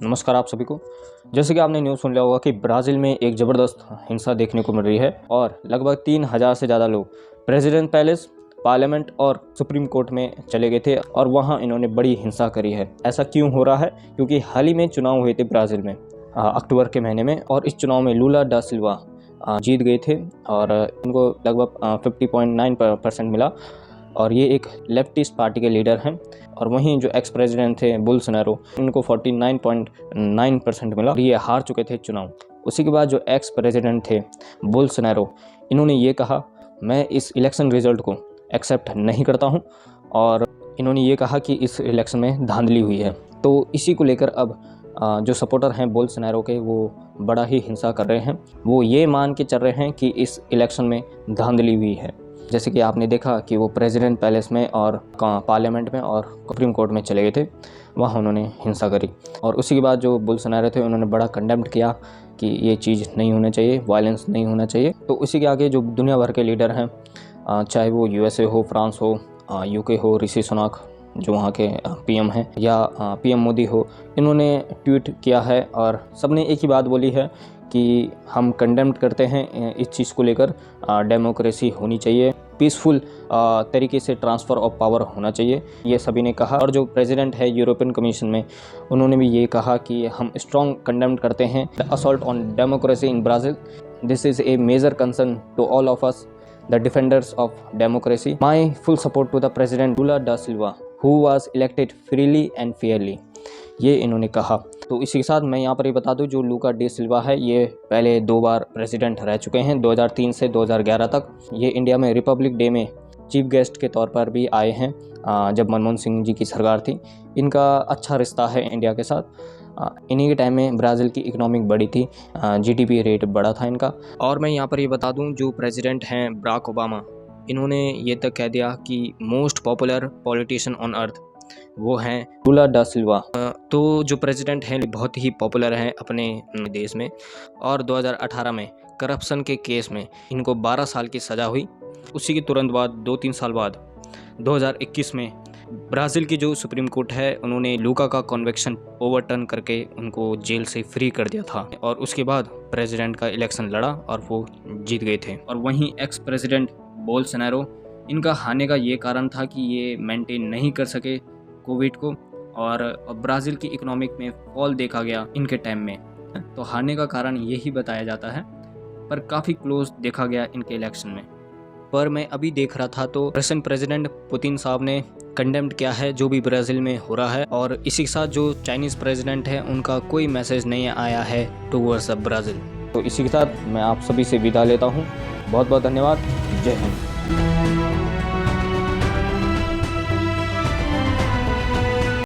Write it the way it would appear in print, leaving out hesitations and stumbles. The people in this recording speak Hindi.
नमस्कार आप सभी को। जैसे कि आपने न्यूज़ सुन लिया होगा कि ब्राज़ील में एक ज़बरदस्त हिंसा देखने को मिल रही है और लगभग 3000 से ज़्यादा लोग प्रेसिडेंट पैलेस, पार्लियामेंट और सुप्रीम कोर्ट में चले गए थे और वहां इन्होंने बड़ी हिंसा करी है। ऐसा क्यों हो रहा है? क्योंकि हाल ही में चुनाव हुए थे ब्राज़ील में अक्टूबर के महीने में और इस चुनाव में लूला डा सिल्वा जीत गए थे और इनको लगभग 50.9% मिला और ये एक लेफ्टिस्ट पार्टी के लीडर हैं। और वहीं जो एक्स प्रेसिडेंट थे बोल्सोनारो, इनको 49.9% मिला और ये हार चुके थे चुनाव। उसी के बाद जो एक्स प्रेसिडेंट थे बोल्सोनारो, इन्होंने ये कहा मैं इस इलेक्शन रिजल्ट को एक्सेप्ट नहीं करता हूं और इन्होंने ये कहा कि इस इलेक्शन में धांधली हुई है। तो इसी को लेकर अब जो सपोर्टर हैं बोल्सोनारो के, वो बड़ा ही हिंसा कर रहे हैं। वो ये मान के चल रहे हैं कि इस इलेक्शन में धांधली हुई है। जैसे कि आपने देखा कि वो प्रेसिडेंट पैलेस में और पार्लियामेंट में और सुप्रीम कोर्ट में चले गए थे, वहाँ उन्होंने हिंसा करी। और उसी के बाद जो बोल्सोनारो थे उन्होंने बड़ा कंडेम्ड किया कि ये चीज़ नहीं होना चाहिए, वायलेंस नहीं होना चाहिए। तो उसी के आगे जो दुनिया भर के लीडर हैं, चाहे वो यूएसए हो, फ्रांस हो, यूके हो, ऋषि सुनाक जो वहाँ के पीएम हैं, या पीएम मोदी हो, इन्होंने ट्वीट किया है और सबने एक ही बात बोली है कि हम कंडेम्ड करते हैं इस चीज़ को लेकर। डेमोक्रेसी होनी चाहिए, पीसफुल तरीके से ट्रांसफ़र ऑफ पावर होना चाहिए, ये सभी ने कहा। और जो प्रेसिडेंट है यूरोपियन कमीशन में, उन्होंने भी ये कहा कि हम स्ट्रॉन्ग कंडेम्ड करते हैं the assault on democracy in Brazil. This is a major concern to all of us the defenders of democracy. My full support to the president Lula da Silva who was elected freely and fairly, ये इन्होंने कहा। तो इसी के साथ मैं यहाँ पर ये बता दूँ, जो लूला डा सिल्वा है ये पहले 2 बार प्रेसिडेंट रह चुके हैं, 2003 से 2011 तक। ये इंडिया में रिपब्लिक डे में चीफ गेस्ट के तौर पर भी आए हैं जब मनमोहन सिंह जी की सरकार थी। इनका अच्छा रिश्ता है इंडिया के साथ। इन्हीं के टाइम में ब्राज़ील की इकोनॉमिक बड़ी थी, जीडीपी रेट बड़ा था इनका। और मैं यहाँ पर ये बता दूँ, जो प्रेसिडेंट हैं बराक ओबामा, इन्होंने ये तक कह दिया कि most popular politician on earth वो हैं लूला डा सिल्वा। तो जो प्रेसिडेंट हैं बहुत ही पॉपुलर हैं अपने देश में। और 2018 में करप्शन के केस में इनको 12 साल की सज़ा हुई। उसी के तुरंत बाद 2-3 साल बाद 2021 में ब्राज़ील की जो सुप्रीम कोर्ट है, उन्होंने लूला का कन्विक्शन ओवरटर्न करके उनको जेल से फ्री कर दिया था। और उसके बाद प्रेसिडेंट का इलेक्शन लड़ा और वो जीत गए थे। और वहीं एक्स प्रेसिडेंट बोल्सोनारो, इनका हारने का ये कारण था कि ये मेंटेन नहीं कर सके कोविड को और ब्राज़ील की इकोनॉमिक में फॉल देखा गया इनके टाइम में। तो हारने का कारण यही बताया जाता है, पर काफ़ी क्लोज देखा गया इनके इलेक्शन में। पर मैं अभी देख रहा था तो रशियन प्रेसिडेंट पुतिन साहब ने कंडेम्ड किया है जो भी ब्राज़ील में हो रहा है। और इसी के साथ जो चाइनीज़ प्रेसिडेंट है, उनका कोई मैसेज नहीं आया है टुवर्ड्स ब्राज़ील। तो इसी के साथ मैं आप सभी से विदा लेता हूँ। बहुत बहुत धन्यवाद। जय हिंद।